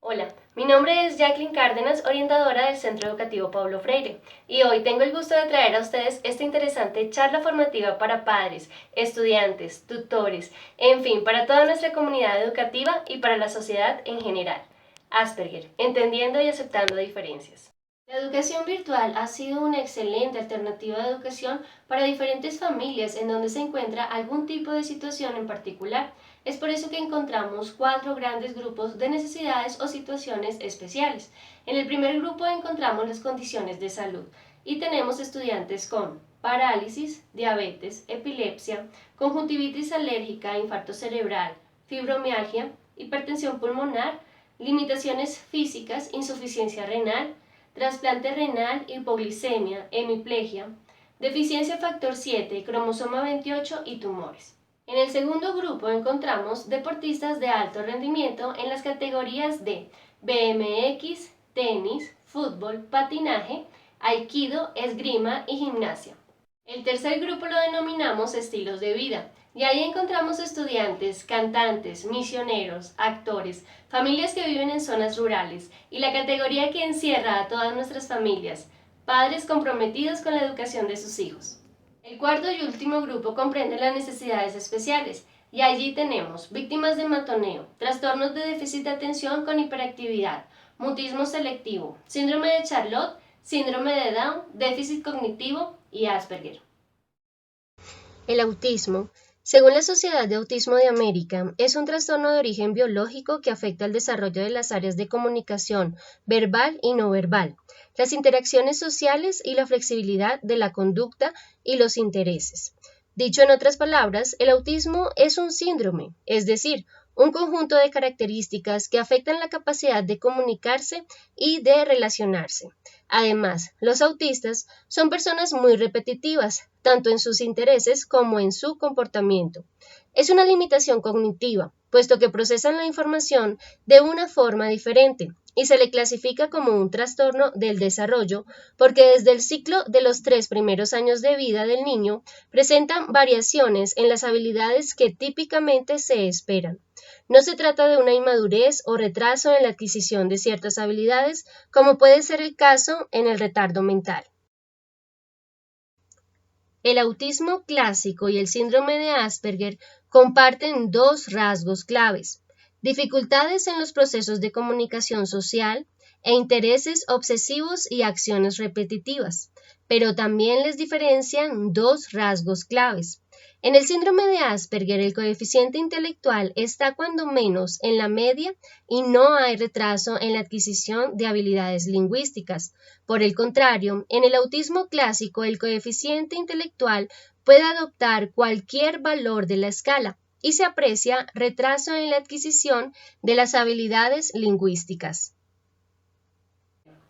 Hola, mi nombre es Jacqueline Cárdenas, orientadora del Centro Educativo Paulo Freire, y hoy tengo el gusto de traer a ustedes esta interesante charla formativa para padres, estudiantes, tutores, en fin, para toda nuestra comunidad educativa y para la sociedad en general. Asperger, entendiendo y aceptando diferencias. La educación virtual ha sido una excelente alternativa de educación para diferentes familias en donde se encuentra algún tipo de situación en particular. Es por eso que encontramos 4 grandes grupos de necesidades o situaciones especiales. En el primer grupo encontramos las condiciones de salud y tenemos estudiantes con parálisis, diabetes, epilepsia, conjuntivitis alérgica, infarto cerebral, fibromialgia, hipertensión pulmonar, limitaciones físicas, insuficiencia renal, trasplante renal, hipoglicemia, hemiplegia, deficiencia factor 7, cromosoma 28 y tumores. En el segundo grupo encontramos deportistas de alto rendimiento en las categorías de BMX, tenis, fútbol, patinaje, aikido, esgrima y gimnasia. El tercer grupo lo denominamos estilos de vida, y ahí encontramos estudiantes, cantantes, misioneros, actores, familias que viven en zonas rurales y la categoría que encierra a todas nuestras familias, padres comprometidos con la educación de sus hijos. El cuarto y último grupo comprende las necesidades especiales, y allí tenemos víctimas de matoneo, trastornos de déficit de atención con hiperactividad, mutismo selectivo, síndrome de Charlotte, síndrome de Down, déficit cognitivo y Asperger. El autismo, según la Sociedad de Autismo de América, es un trastorno de origen biológico que afecta el desarrollo de las áreas de comunicación verbal y no verbal, las interacciones sociales y la flexibilidad de la conducta y los intereses. Dicho en otras palabras, el autismo es un síndrome, es decir, un conjunto de características que afectan la capacidad de comunicarse y de relacionarse. Además, los autistas son personas muy repetitivas, tanto en sus intereses como en su comportamiento. Es una limitación cognitiva, puesto que procesan la información de una forma diferente y se le clasifica como un trastorno del desarrollo porque desde el ciclo de los 3 primeros años de vida del niño presentan variaciones en las habilidades que típicamente se esperan. No se trata de una inmadurez o retraso en la adquisición de ciertas habilidades, como puede ser el caso en el retardo mental. El autismo clásico y el síndrome de Asperger comparten 2 rasgos claves: dificultades en los procesos de comunicación social e intereses obsesivos y acciones repetitivas, pero también les diferencian 2 rasgos claves. En el síndrome de Asperger, el coeficiente intelectual está cuando menos en la media y no hay retraso en la adquisición de habilidades lingüísticas. Por el contrario, en el autismo clásico, el coeficiente intelectual puede adoptar cualquier valor de la escala y se aprecia retraso en la adquisición de las habilidades lingüísticas.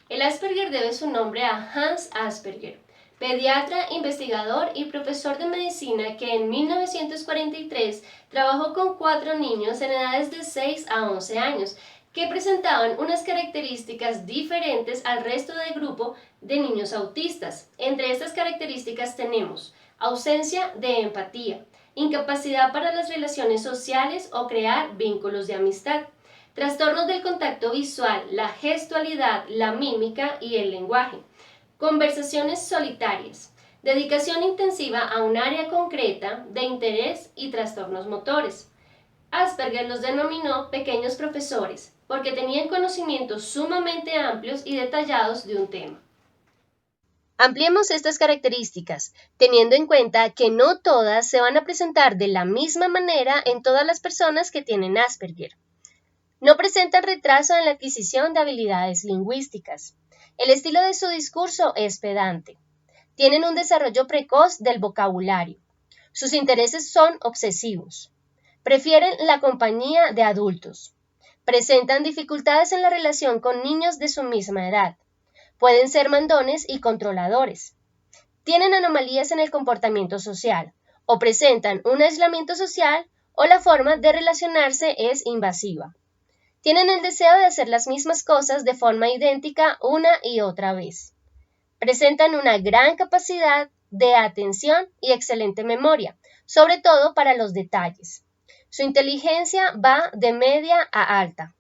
El Asperger debe su nombre a Hans Asperger, pediatra, investigador y profesor de medicina que en 1943 trabajó con 4 niños en edades de 6 a 11 años que presentaban unas características diferentes al resto del grupo de niños autistas. Entre estas características tenemos ausencia de empatía, incapacidad para las relaciones sociales o crear vínculos de amistad, trastornos del contacto visual, la gestualidad, la mímica y el lenguaje, conversaciones solitarias, dedicación intensiva a un área concreta de interés y trastornos motores. Asperger los denominó pequeños profesores porque tenían conocimientos sumamente amplios y detallados de un tema. Ampliemos estas características, teniendo en cuenta que no todas se van a presentar de la misma manera en todas las personas que tienen Asperger. No presentan retraso en la adquisición de habilidades lingüísticas. El estilo de su discurso es pedante. Tienen un desarrollo precoz del vocabulario. Sus intereses son obsesivos. Prefieren la compañía de adultos. Presentan dificultades en la relación con niños de su misma edad. Pueden ser mandones y controladores. Tienen anomalías en el comportamiento social o presentan un aislamiento social o la forma de relacionarse es invasiva. Tienen el deseo de hacer las mismas cosas de forma idéntica una y otra vez. Presentan una gran capacidad de atención y excelente memoria, sobre todo para los detalles. Su inteligencia va de media a alta.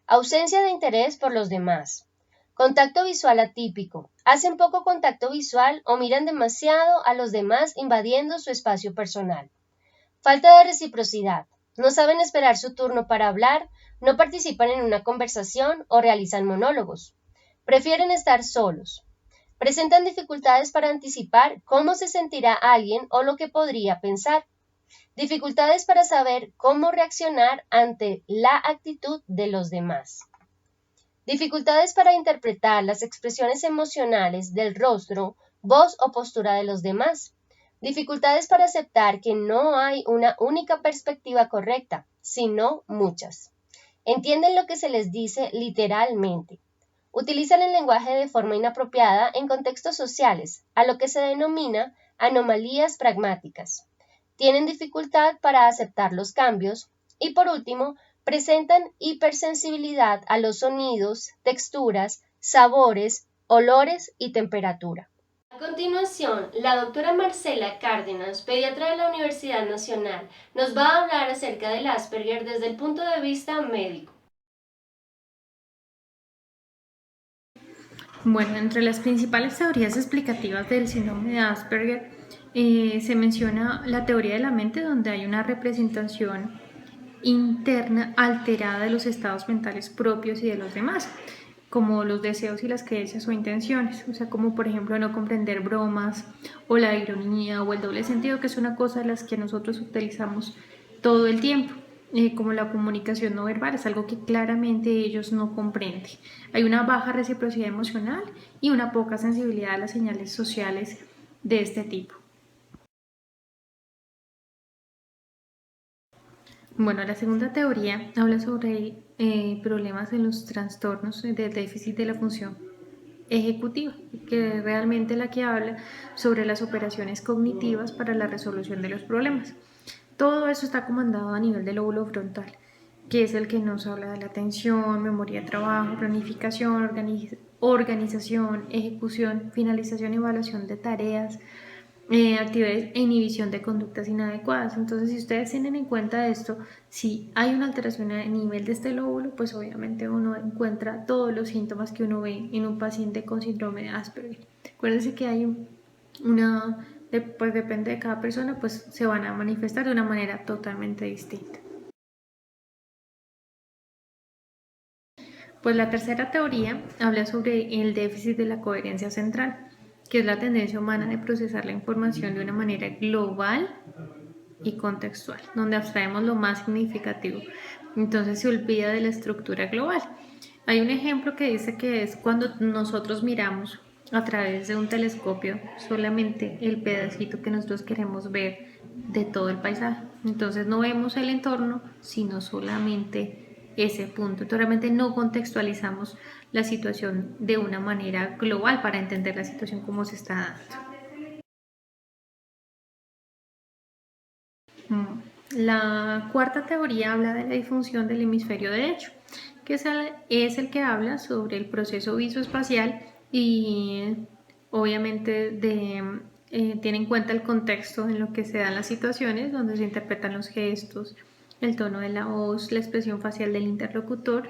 Ausencia de interés por los demás. Contacto visual atípico. Hacen poco contacto visual o miran demasiado a los demás invadiendo su espacio personal. Falta de reciprocidad. No saben esperar su turno para hablar, no participan en una conversación o realizan monólogos. Prefieren estar solos. Presentan dificultades para anticipar cómo se sentirá alguien o lo que podría pensar. Dificultades para saber cómo reaccionar ante la actitud de los demás. Dificultades para interpretar las expresiones emocionales del rostro, voz o postura de los demás. Dificultades para aceptar que no hay una única perspectiva correcta, sino muchas. Entienden lo que se les dice literalmente. Utilizan el lenguaje de forma inapropiada en contextos sociales, a lo que se denomina anomalías pragmáticas. Tienen dificultad para aceptar los cambios y, por último, presentan hipersensibilidad a los sonidos, texturas, sabores, olores y temperatura. A continuación, la doctora Marcela Cárdenas, pediatra de la Universidad Nacional, nos va a hablar acerca del Asperger desde el punto de vista médico. Bueno, entre las principales teorías explicativas del síndrome de Asperger se menciona la teoría de la mente, donde hay una representación interna alterada de los estados mentales propios y de los demás, como los deseos y las creencias o intenciones, o sea, como por ejemplo no comprender bromas o la ironía o el doble sentido, que es una cosa de las que nosotros utilizamos todo el tiempo. Como la comunicación no verbal, es algo que claramente ellos no comprenden. Hay una baja reciprocidad emocional y una poca sensibilidad a las señales sociales de este tipo. Bueno, la segunda teoría habla sobre problemas en los trastornos del déficit de la función ejecutiva, que es realmente la que habla sobre las operaciones cognitivas para la resolución de los problemas. Todo eso está comandado a nivel del lóbulo frontal, que es el que nos habla de la atención, memoria de trabajo, planificación, organización, ejecución, finalización y evaluación de tareas, actividades e inhibición de conductas inadecuadas. Entonces, si ustedes tienen en cuenta esto, si hay una alteración a nivel de este lóbulo, pues obviamente uno encuentra todos los síntomas que uno ve en un paciente con síndrome de Asperger. Acuérdense que hay pues depende de cada persona, pues se van a manifestar de una manera totalmente distinta. Pues la tercera teoría habla sobre el déficit de la coherencia central, que es la tendencia humana de procesar la información de una manera global y contextual, donde abstraemos lo más significativo. Entonces se olvida de la estructura global. Hay un ejemplo que dice que es cuando nosotros miramos a través de un telescopio solamente el pedacito que nosotros queremos ver de todo el paisaje. Entonces no vemos el entorno, sino solamente ese punto. Entonces realmente no contextualizamos la situación de una manera global para entender la situación como se está dando. La cuarta teoría habla de la disfunción del hemisferio derecho, que es el que habla sobre el proceso visoespacial y obviamente tiene en cuenta el contexto en lo que se dan las situaciones, donde se interpretan los gestos, el tono de la voz, la expresión facial del interlocutor,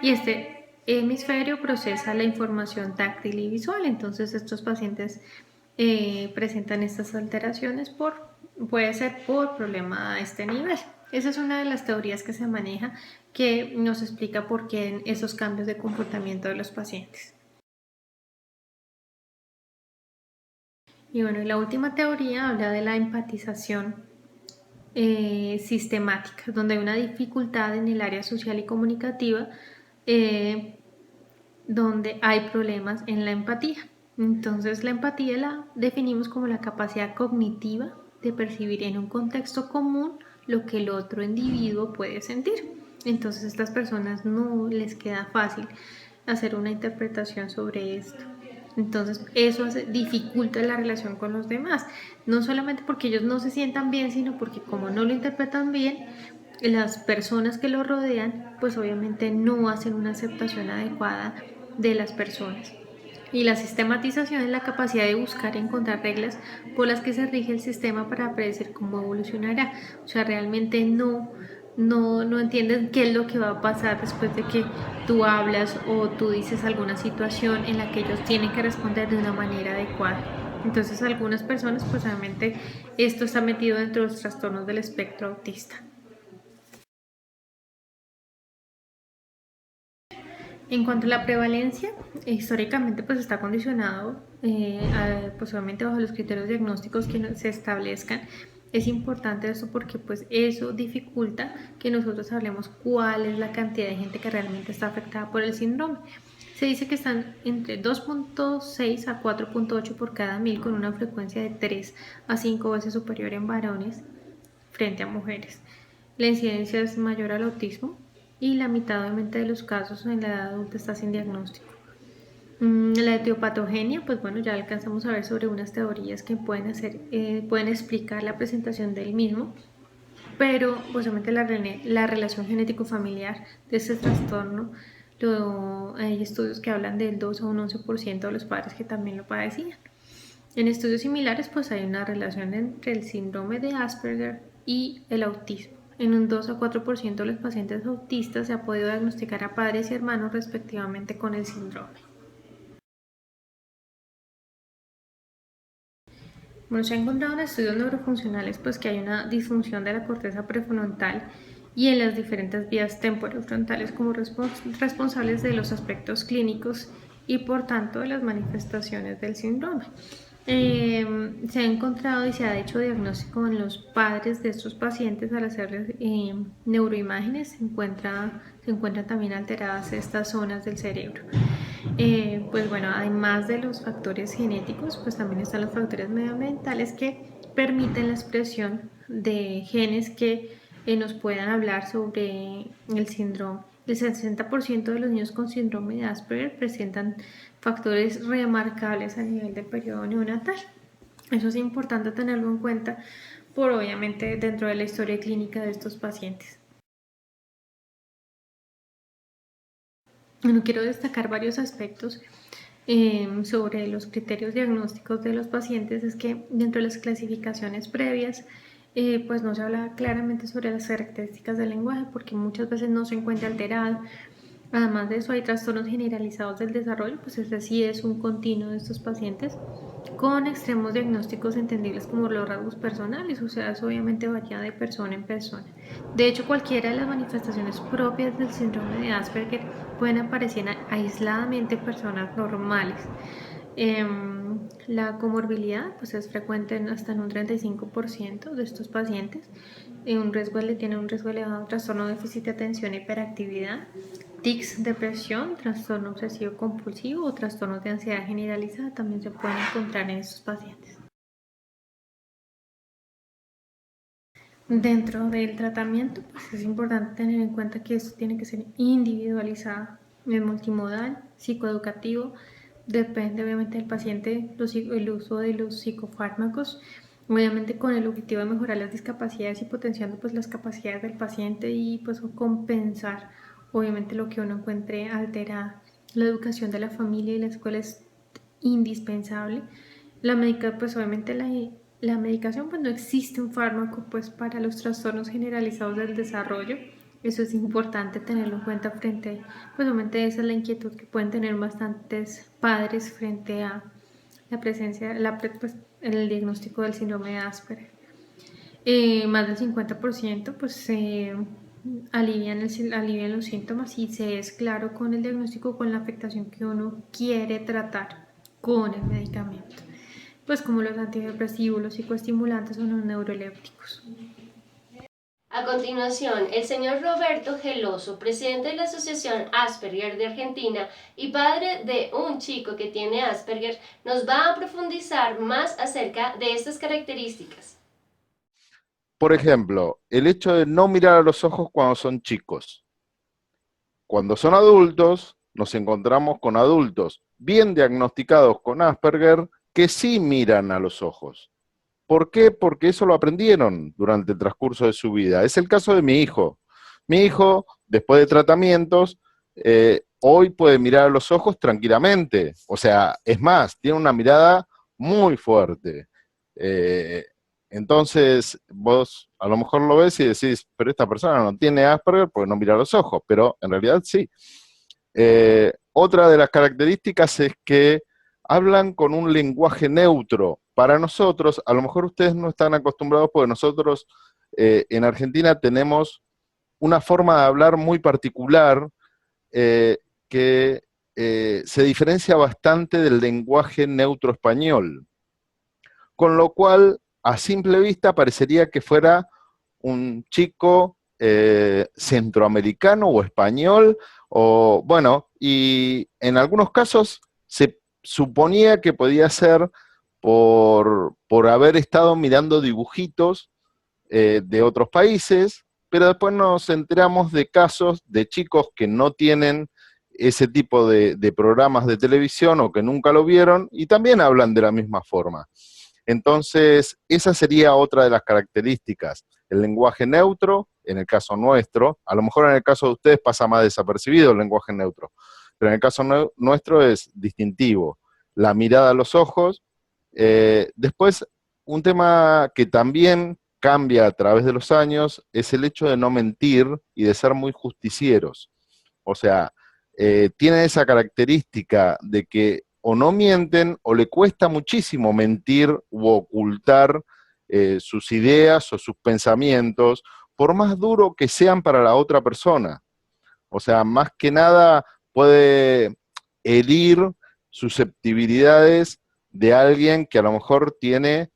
y este hemisferio procesa la información táctil y visual. Entonces estos pacientes presentan estas alteraciones puede ser por problema a este nivel. Esa es una de las teorías que se maneja, que nos explica por qué esos cambios de comportamiento de los pacientes. Y bueno, la última teoría habla de la empatización sistemática, donde hay una dificultad en el área social y comunicativa, donde hay problemas en la empatía. Entonces la empatía la definimos como la capacidad cognitiva de percibir en un contexto común lo que el otro individuo puede sentir. Entonces a estas personas no les queda fácil hacer una interpretación sobre esto. Entonces eso dificulta la relación con los demás, no solamente porque ellos no se sientan bien, sino porque como no lo interpretan bien, las personas que lo rodean pues obviamente no hacen una aceptación adecuada de las personas. Y la sistematización es la capacidad de buscar y encontrar reglas por las que se rige el sistema para predecir cómo evolucionará. O sea, realmente no no entienden qué es lo que va a pasar después de que tú hablas o tú dices alguna situación en la que ellos tienen que responder de una manera adecuada. Entonces, algunas personas, pues obviamente, esto está metido dentro de los trastornos del espectro autista. En cuanto a la prevalencia, históricamente pues está condicionado, pues obviamente bajo los criterios diagnósticos que se establezcan. Es importante esto porque pues eso dificulta que nosotros hablemos cuál es la cantidad de gente que realmente está afectada por el síndrome. Se dice que están entre 2.6 a 4.8 por cada 1000 con una frecuencia de 3 a 5 veces superior en varones frente a mujeres. La incidencia es mayor al autismo y la mitad obviamente de los casos en la edad adulta está sin diagnóstico. La etiopatogenia, pues bueno, ya alcanzamos a ver sobre unas teorías que pueden explicar la presentación del mismo, pero pues obviamente la relación genético-familiar de este trastorno, hay estudios que hablan del 2 a un 11% de los padres que también lo padecían. En estudios similares, pues hay una relación entre el síndrome de Asperger y el autismo. En un 2 a 4% de los pacientes autistas se ha podido diagnosticar a padres y hermanos respectivamente con el síndrome. Bueno, se ha encontrado en estudios neurofuncionales pues que hay una disfunción de la corteza prefrontal y en las diferentes vías temporofrontales como responsables de los aspectos clínicos y por tanto de las manifestaciones del síndrome. Se ha encontrado y se ha hecho diagnóstico en los padres de estos pacientes al hacerles neuroimágenes, se encuentran también alteradas estas zonas del cerebro. Pues bueno, además de los factores genéticos, pues también están los factores medioambientales que permiten la expresión de genes que nos puedan hablar sobre el síndrome. El 60% de los niños con síndrome de Asperger presentan factores remarcables a nivel del periodo neonatal. Eso es importante tenerlo en cuenta por obviamente dentro de la historia clínica de estos pacientes. Bueno, quiero destacar varios aspectos sobre los criterios diagnósticos de los pacientes. Es que dentro de las clasificaciones previas pues no se habla claramente sobre las características del lenguaje porque muchas veces no se encuentra alterado. Además de eso, hay trastornos generalizados del desarrollo, pues ese sí es un continuo de estos pacientes, con extremos diagnósticos entendibles como los rasgos personales, o sea, eso obviamente varía de persona en persona. De hecho, cualquiera de las manifestaciones propias del síndrome de Asperger pueden aparecer aisladamente en personas normales. La comorbilidad pues es frecuente hasta en un 35% de estos pacientes. Tiene un riesgo elevado de trastorno de déficit de atención e hiperactividad, tics, depresión, trastorno obsesivo compulsivo o trastornos de ansiedad generalizada también se pueden encontrar en estos pacientes. Dentro del tratamiento, pues es importante tener en cuenta que esto tiene que ser individualizado, es multimodal, psicoeducativo, depende obviamente del paciente el uso de los psicofármacos, obviamente con el objetivo de mejorar las discapacidades y potenciando pues las capacidades del paciente y pues compensar obviamente lo que uno encuentre alterada. La educación de la familia y la escuela es indispensable. Pues obviamente la medicación, pues no existe un fármaco pues para los trastornos generalizados del desarrollo. Eso es importante tenerlo en cuenta pues obviamente esa es la inquietud que pueden tener bastantes padres frente a la presencia, pues, el diagnóstico del síndrome de Asperger. Más del 50% pues alivian los síntomas y se es claro con el diagnóstico, con la afectación que uno quiere tratar con el medicamento, pues como los antidepresivos, los psicoestimulantes o los neurolépticos. A continuación, el señor Roberto Geloso, presidente de la Asociación Asperger de Argentina y padre de un chico que tiene Asperger, nos va a profundizar más acerca de estas características. Por ejemplo, el hecho de no mirar a los ojos cuando son chicos. Cuando son adultos, nos encontramos con adultos bien diagnosticados con Asperger que sí miran a los ojos. ¿Por qué? Porque eso lo aprendieron durante el transcurso de su vida. Es el caso de mi hijo. Mi hijo, después de tratamientos, hoy puede mirar a los ojos tranquilamente. O sea, es más, tiene una mirada muy fuerte. Entonces, vos a lo mejor lo ves y decís, pero esta persona no tiene Asperger porque no mira los ojos, pero en realidad sí. Otra de las características es que hablan con un lenguaje neutro. Para nosotros, a lo mejor ustedes no están acostumbrados porque nosotros en Argentina tenemos una forma de hablar muy particular que se diferencia bastante del lenguaje neutro español, con lo cual a simple vista parecería que fuera un chico centroamericano o español, o bueno, y en algunos casos se suponía que podía ser por haber estado mirando dibujitos de otros países, pero después nos enteramos de casos de chicos que no tienen ese tipo de programas de televisión o que nunca lo vieron y también hablan de la misma forma. Entonces, esa sería otra de las características. El lenguaje neutro, en el caso nuestro, a lo mejor en el caso de ustedes pasa más desapercibido el lenguaje neutro, pero en el caso nuestro es distintivo. La mirada a los ojos. Después, un tema que también cambia a través de los años es el hecho de no mentir y de ser muy justicieros. O sea, tienen esa característica de que o no mienten o le cuesta muchísimo mentir u ocultar sus ideas o sus pensamientos, por más duro que sean para la otra persona. O sea, más que nada puede herir susceptibilidades de alguien que a lo mejor tiene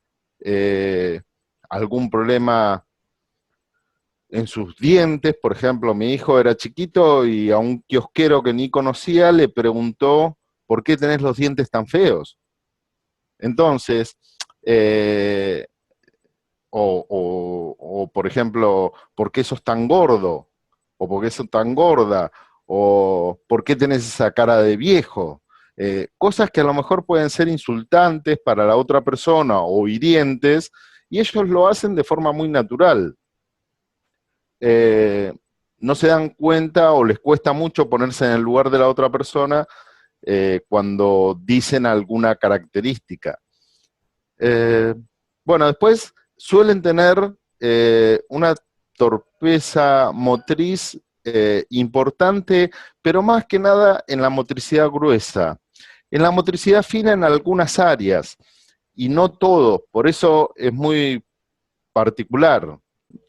algún problema en sus dientes. Por ejemplo, mi hijo era chiquito y a un kiosquero que ni conocía le preguntó, ¿por qué tenés los dientes tan feos? Entonces, eh, o, por ejemplo, ¿por qué sos tan gordo? ¿O por qué sos tan gorda? ¿O por qué tenés esa cara de viejo? Cosas que a lo mejor pueden ser insultantes para la otra persona o hirientes, y ellos lo hacen de forma muy natural. Eh, no se dan cuenta o les cuesta mucho ponerse en el lugar de la otra persona cuando dicen alguna característica. Eh, bueno, después suelen tener una torpeza motriz importante, pero más que nada en la motricidad gruesa. En la motricidad fina en algunas áreas, y no todo, por eso es muy particular.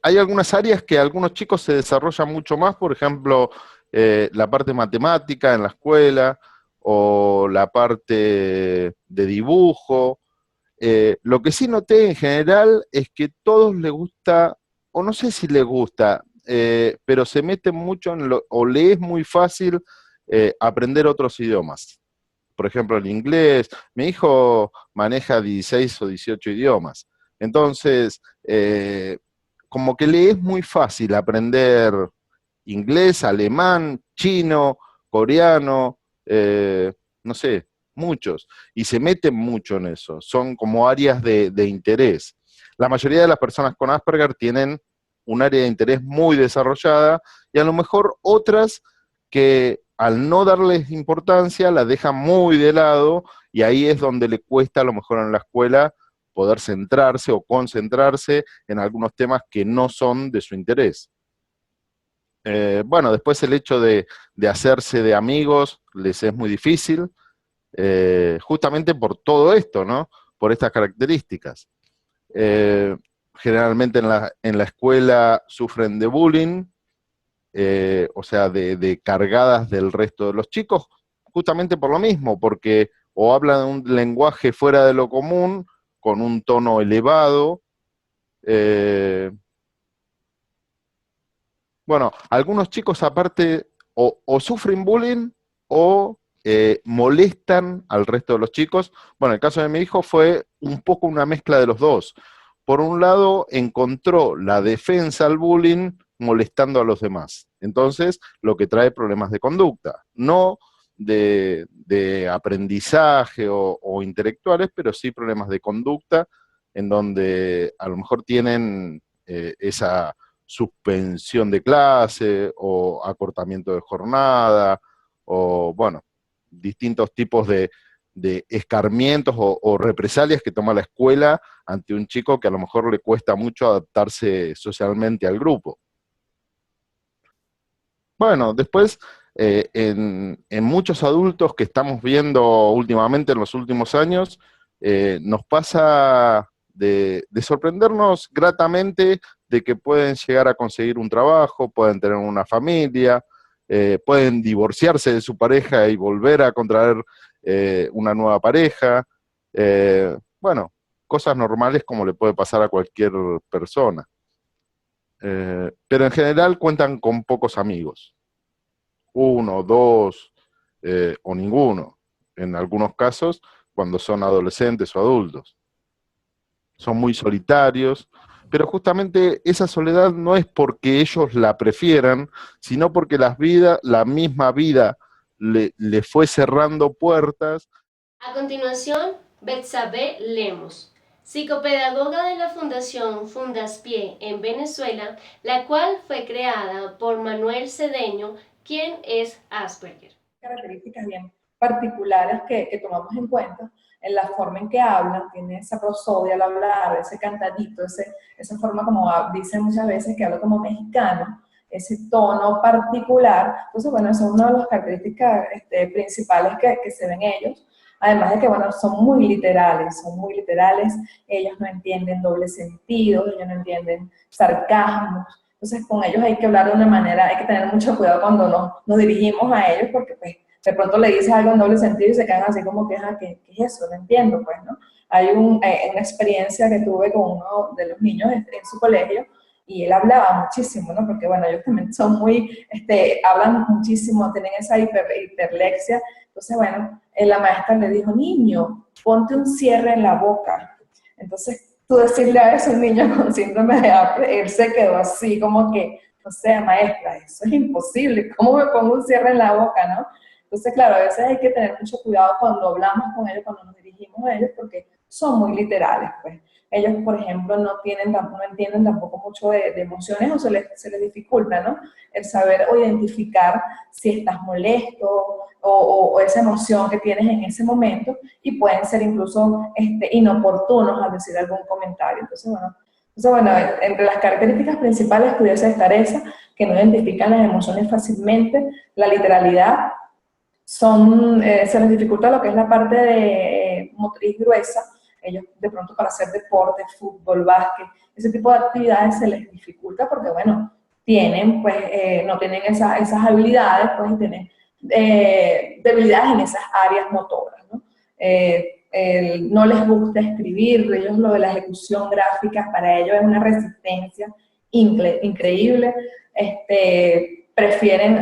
Hay algunas áreas que algunos chicos se desarrollan mucho más, por ejemplo, la parte matemática en la escuela, o la parte de dibujo. Lo que sí noté en general es que todos les gusta, o no sé si les gusta, pero se meten mucho o le es muy fácil aprender otros idiomas. Por ejemplo, el inglés. Mi hijo maneja 16 o 18 idiomas. Entonces, como que le es muy fácil aprender inglés, alemán, chino, coreano, no sé, muchos, y se meten mucho en eso, son como áreas de interés. La mayoría de las personas con Asperger tienen un área de interés muy desarrollada y a lo mejor otras que al no darles importancia la dejan muy de lado y ahí es donde le cuesta a lo mejor en la escuela poder centrarse o concentrarse en algunos temas que no son de su interés. Bueno, después el hecho de hacerse de amigos les es muy difícil, justamente por todo esto, ¿no? Por estas características. Eh, Generalmente en la escuela sufren de bullying, o sea, de cargadas del resto de los chicos, justamente por lo mismo, porque o hablan un lenguaje fuera de lo común, con un tono elevado. eh, Bueno, algunos chicos aparte o sufren bullying o molestan al resto de los chicos. Bueno, el caso de mi hijo fue un poco una mezcla de los dos. Por un lado, encontró la defensa al bullying molestando a los demás. Entonces, lo que trae problemas de conducta, no de aprendizaje o intelectuales, pero sí problemas de conducta en donde a lo mejor tienen esa suspensión de clase o acortamiento de jornada o, bueno, distintos tipos de escarmientos o represalias que toma la escuela ante un chico que a lo mejor le cuesta mucho adaptarse socialmente al grupo. Bueno, después, en muchos adultos que estamos viendo últimamente en los últimos años, nos pasa de sorprendernos gratamente de que pueden llegar a conseguir un trabajo, pueden tener una familia, pueden divorciarse de su pareja y volver a contraer una nueva pareja. Bueno, cosas normales como le puede pasar a cualquier persona. Pero en general cuentan con pocos amigos, uno, dos, o ninguno, en algunos casos, cuando son adolescentes o adultos. Son muy solitarios, pero justamente esa soledad no es porque ellos la prefieran, sino porque la misma vida le fue cerrando puertas. A continuación, Betsabe Lemos, psicopedagoga de la Fundación Fundaspié en Venezuela, la cual fue creada por Manuel Cedeño, quien es Asperger. Características bien particulares que tomamos en cuenta en la forma en que hablan, tiene esa prosodia al hablar, ese cantadito, esa forma como dicen muchas veces que habla como mexicano, ese tono particular. Entonces, bueno, esa es una de las características principales que se ven ellos. Además de que, bueno, son muy literales, ellos no entienden doble sentido, ellos no entienden sarcasmos. Entonces, con ellos hay que hablar de una manera, hay que tener mucho cuidado cuando nos dirigimos a ellos, porque pues, de pronto le dices algo en doble sentido y se quedan así como que, ¿qué es eso? No entiendo, pues, ¿no? Hay una experiencia que tuve con uno de los niños en su colegio, y él hablaba muchísimo, ¿no? Porque, bueno, ellos también son muy, hablan muchísimo, tienen esa hiperlexia. Entonces, bueno, la maestra le dijo, niño, ponte un cierre en la boca. Entonces, tú decirle a ese niño con síndrome de Apple, él se quedó así como que, o sea, maestra, eso es imposible, ¿cómo me pongo un cierre en la boca, no? Entonces, claro, a veces hay que tener mucho cuidado cuando hablamos con ellos, cuando nos dirigimos a ellos, porque son muy literales, pues. Ellos, por ejemplo, no entienden tampoco mucho de emociones o se les dificulta, ¿no? El saber o identificar si estás molesto o esa emoción que tienes en ese momento, y pueden ser incluso inoportunos al decir algún comentario. Entonces, bueno, entre las características principales pudiese estar esa, que no identifican las emociones fácilmente, la literalidad, se les dificulta lo que es la parte de motriz gruesa. Ellos de pronto para hacer deporte, fútbol, básquet, ese tipo de actividades se les dificulta porque, bueno, no tienen esas habilidades, pues, y tienen debilidades en esas áreas motoras, ¿no? No les gusta escribir, ellos lo de la ejecución gráfica, para ellos es una resistencia increíble.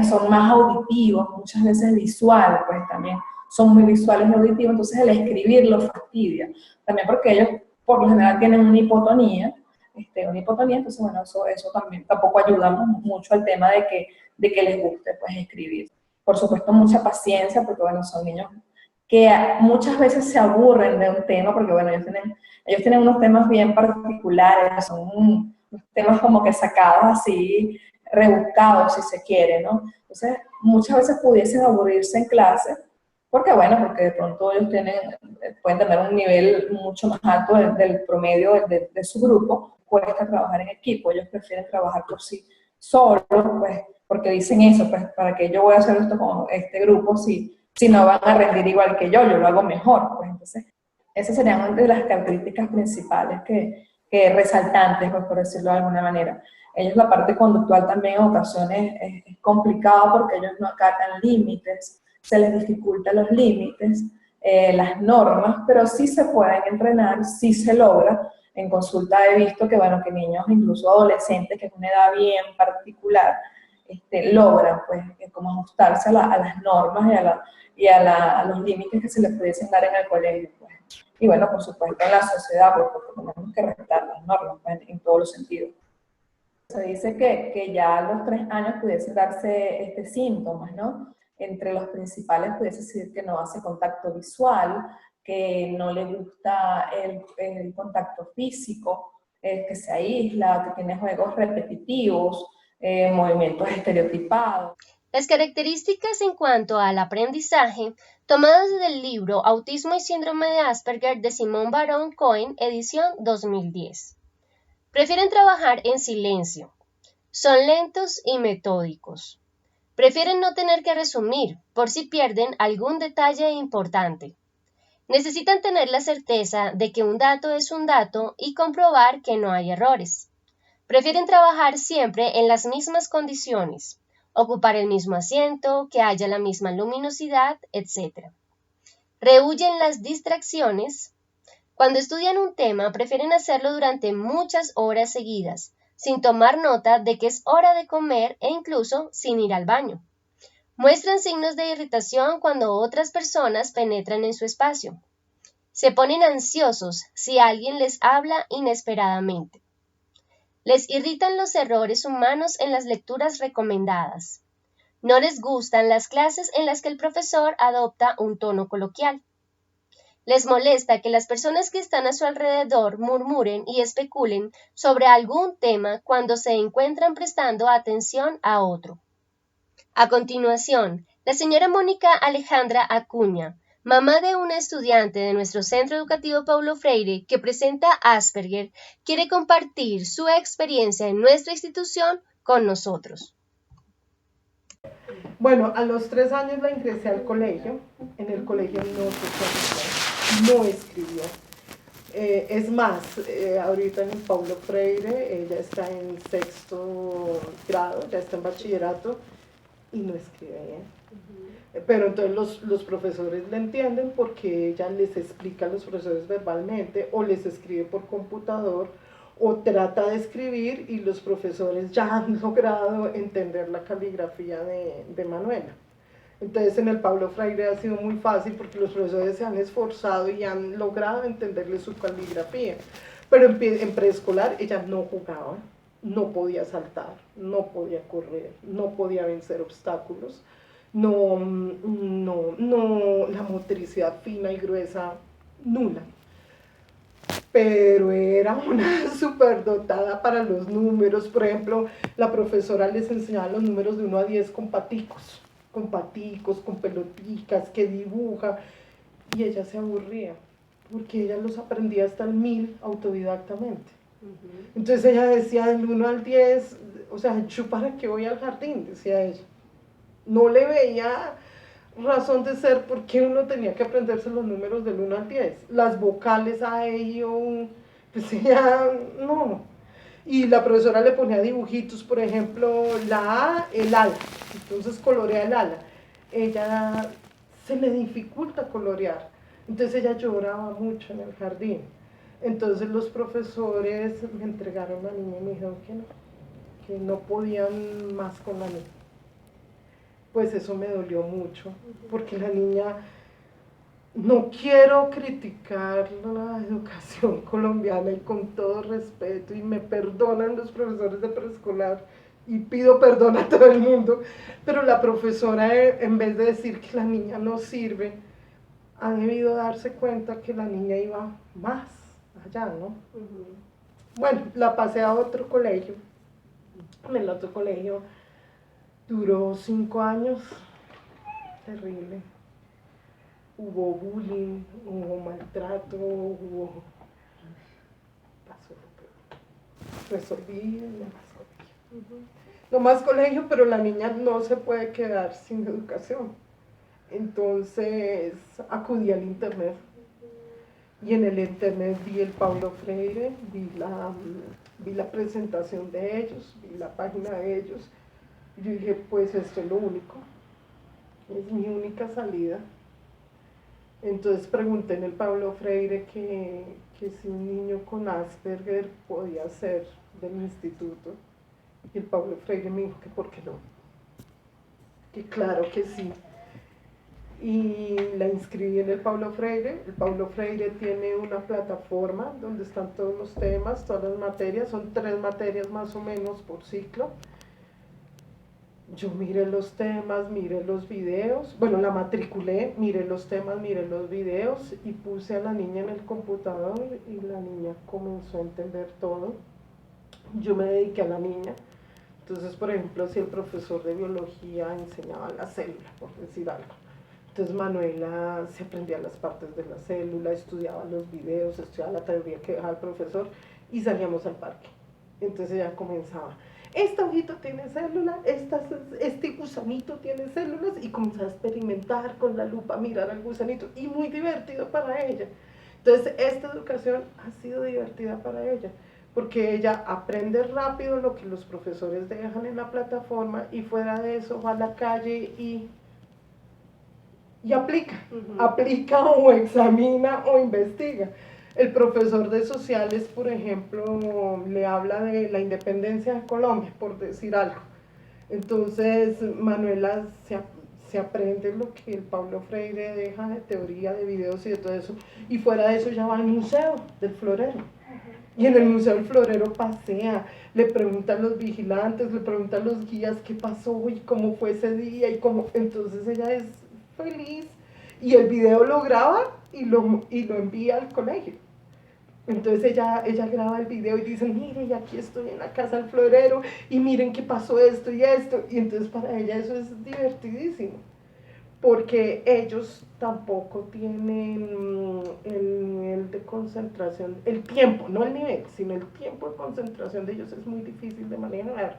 Son más auditivos, muchas veces visuales, pues también son muy visuales y auditivos, entonces el escribir los fastidia. También porque ellos, por lo general, tienen una hipotonía, entonces, bueno, eso también tampoco ayuda mucho al tema de que les guste, pues, escribir. Por supuesto, mucha paciencia, porque, bueno, son niños que muchas veces se aburren de un tema, porque, bueno, ellos tienen unos temas bien particulares, son unos temas como que sacados así, rebuscados, si se quiere, ¿no? Entonces, muchas veces pudiesen aburrirse en clase, porque, bueno, porque de pronto ellos pueden tener un nivel mucho más alto del promedio de su grupo, cuesta trabajar en equipo, ellos prefieren trabajar por sí solos, pues, porque dicen eso, pues, ¿para qué yo voy a hacer esto con este grupo si no van a rendir igual que yo lo hago mejor? Pues entonces, esas serían una de las características principales que resaltantes, pues, por decirlo de alguna manera. Ellos, la parte conductual también en ocasiones es complicado porque ellos no acatan límites, se les dificultan los límites, las normas, pero sí se pueden entrenar, sí se logra. En consulta he visto que, bueno, que niños, incluso adolescentes, que es una edad bien particular, logran, pues, como ajustarse a las normas a los límites que se les pudiesen dar en el colegio, pues. Y, bueno, por supuesto, en la sociedad, pues, porque tenemos que respetar las normas, pues, en todos los sentidos. Se dice que ya a los 3 años pudiesen darse síntomas, ¿no? Entre los principales pudiese decir que no hace contacto visual, que no le gusta el contacto físico, que se aísla, que tiene juegos repetitivos, movimientos estereotipados. Las características en cuanto al aprendizaje, tomadas del libro Autismo y Síndrome de Asperger de Simone Baron Cohen, edición 2010. Prefieren trabajar en silencio. Son lentos y metódicos. Prefieren no tener que resumir por si pierden algún detalle importante. Necesitan tener la certeza de que un dato es un dato y comprobar que no hay errores. Prefieren trabajar siempre en las mismas condiciones, ocupar el mismo asiento, que haya la misma luminosidad, etc. Rehuyen las distracciones. Cuando estudian un tema, prefieren hacerlo durante muchas horas seguidas, sin tomar nota de que es hora de comer e incluso sin ir al baño. Muestran signos de irritación cuando otras personas penetran en su espacio. Se ponen ansiosos si alguien les habla inesperadamente. Les irritan los errores humanos en las lecturas recomendadas. No les gustan las clases en las que el profesor adopta un tono coloquial. Les molesta que las personas que están a su alrededor murmuren y especulen sobre algún tema cuando se encuentran prestando atención a otro. A continuación, la señora Mónica Alejandra Acuña, mamá de una estudiante de nuestro Centro Educativo Paulo Freire que presenta Asperger, quiere compartir su experiencia en nuestra institución con nosotros. Bueno, a los 3 años la ingresé al colegio. En el colegio no se comunicó, no escribió. Es más, ahorita en el Paulo Freire, ella está en 6º grado, ya está en bachillerato y no escribe bien. Pero entonces los profesores le entienden porque ella les explica a los profesores verbalmente o les escribe por computador o trata de escribir y los profesores ya han logrado entender la caligrafía de Manuela. Entonces en el Paulo Freire ha sido muy fácil porque los profesores se han esforzado y han logrado entenderle su caligrafía. Pero en preescolar ella no jugaba, no podía saltar, no podía correr, no podía vencer obstáculos, la motricidad fina y gruesa, nula. Pero era una superdotada para los números. Por ejemplo, la profesora les enseñaba los números de 1 a 10 con paticos, con peloticas, que dibuja, y ella se aburría, porque ella los aprendía hasta el 1000 autodidactamente. Entonces ella decía del 1 al 10, o sea, ¿yo para qué voy al jardín?, decía ella. No le veía razón de ser porque uno tenía que aprenderse los números del 1 al 10. Las vocales A, E, I, O, pues ella no. Y la profesora le ponía dibujitos, por ejemplo, la A, el ala. Entonces colorea el ala. Ella se le dificulta colorear. Entonces ella lloraba mucho en el jardín. Entonces los profesores me entregaron a la niña y me dijeron que no podían más con la niña. Pues eso me dolió mucho, porque la niña, no quiero criticar la educación colombiana y con todo respeto, y me perdonan los profesores de preescolar, y pido perdón a todo el mundo, pero la profesora, en vez de decir que la niña no sirve, ha debido darse cuenta que la niña iba más allá, ¿no? Bueno, la pasé a otro colegio. En el otro colegio duró 5 años, terrible. Hubo bullying, hubo maltrato, pasó lo peor. Resolví no más colegio, pero la niña no se puede quedar sin educación. Entonces acudí al internet y en el internet vi el Paulo Freire, vi la presentación de ellos, vi la página de ellos. Yo dije, pues esto es lo único, es mi única salida. Entonces pregunté en el Paulo Freire que si un niño con Asperger podía ser del instituto, y el Paulo Freire me dijo que por qué no, que claro que sí. Y la inscribí en el Paulo Freire. El Paulo Freire tiene una plataforma donde están todos los temas, todas las materias, son 3 materias más o menos por ciclo. Yo miré los temas, miré los videos, bueno, la matriculé, miré los temas, miré los videos y puse a la niña en el computador y la niña comenzó a entender todo. Yo me dediqué a la niña, Entonces, por ejemplo, si el profesor de biología enseñaba la célula, por decir algo, entonces Manuela se aprendía las partes de la célula, estudiaba los videos, estudiaba la teoría que dejaba el profesor y salíamos al parque. Entonces ella comenzaba, esta hojita tiene células, este gusanito tiene células, y comenzaba a experimentar con la lupa, mirar al gusanito, y muy divertido para ella. Entonces esta educación ha sido divertida para ella, porque ella aprende rápido lo que los profesores dejan en la plataforma, y fuera de eso va a la calle y aplica, aplica o examina o investiga. El profesor de sociales, por ejemplo, le habla de la independencia de Colombia, por decir algo. Entonces, Manuela se aprende lo que el Paulo Freire deja de teoría, de videos y de todo eso, y fuera de eso ya va al museo del florero. Y en el Museo del Florero pasea, le pregunta a los vigilantes, le pregunta a los guías qué pasó y cómo fue ese día y cómo. Entonces ella es feliz, y el video lo graba y lo envía al colegio. Entonces ella graba el video y dice, mire, y aquí estoy en la casa del florero y miren qué pasó esto y esto. Y entonces para ella eso es divertidísimo, porque ellos tampoco tienen el nivel de concentración, el tiempo, no el nivel, sino el tiempo de concentración de ellos es muy difícil de manejar.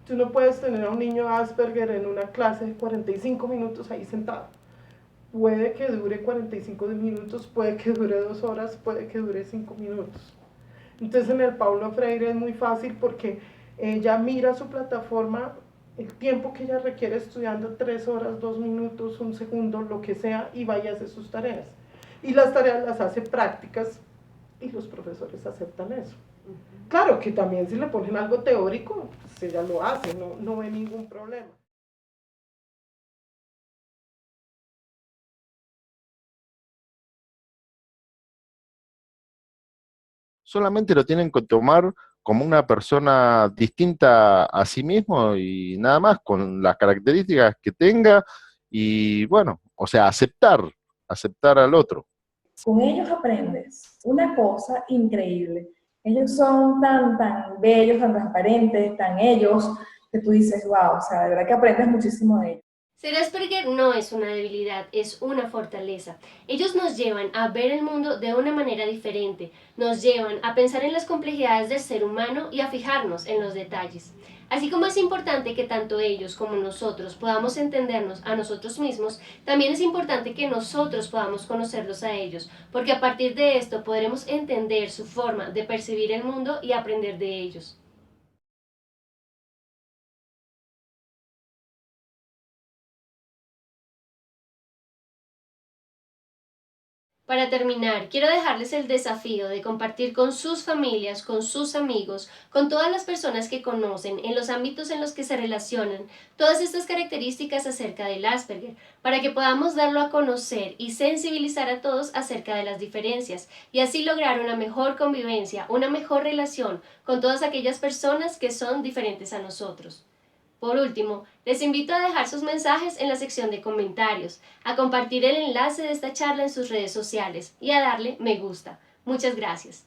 Tú no puedes tener a un niño Asperger en una clase de 45 minutos ahí sentado. Puede que dure 45 minutos, puede que dure 2 horas, puede que dure 5 minutos. Entonces en el Paulo Freire es muy fácil, porque ella mira su plataforma, el tiempo que ella requiere estudiando, 3 horas, 2 minutos, 1 segundo, lo que sea, y va y hace sus tareas. Y las tareas las hace prácticas, y los profesores aceptan eso. Claro que también si le ponen algo teórico, pues ella lo hace, no ve ningún problema. Solamente lo tienen que tomar como una persona distinta a sí mismo y nada más, con las características que tenga y bueno, o sea, aceptar al otro. Con ellos aprendes una cosa increíble. Ellos son tan bellos, tan transparentes, tan ellos, que tú dices, wow, o sea, de verdad que aprendes muchísimo de ellos. Ser Asperger no es una debilidad, es una fortaleza. Ellos nos llevan a ver el mundo de una manera diferente, nos llevan a pensar en las complejidades del ser humano y a fijarnos en los detalles. Así como es importante que tanto ellos como nosotros podamos entendernos a nosotros mismos, también es importante que nosotros podamos conocerlos a ellos, porque a partir de esto podremos entender su forma de percibir el mundo y aprender de ellos. Para terminar, quiero dejarles el desafío de compartir con sus familias, con sus amigos, con todas las personas que conocen, en los ámbitos en los que se relacionan, todas estas características acerca del Asperger, para que podamos darlo a conocer y sensibilizar a todos acerca de las diferencias, y así lograr una mejor convivencia, una mejor relación con todas aquellas personas que son diferentes a nosotros. Por último, les invito a dejar sus mensajes en la sección de comentarios, a compartir el enlace de esta charla en sus redes sociales y a darle me gusta. Muchas gracias.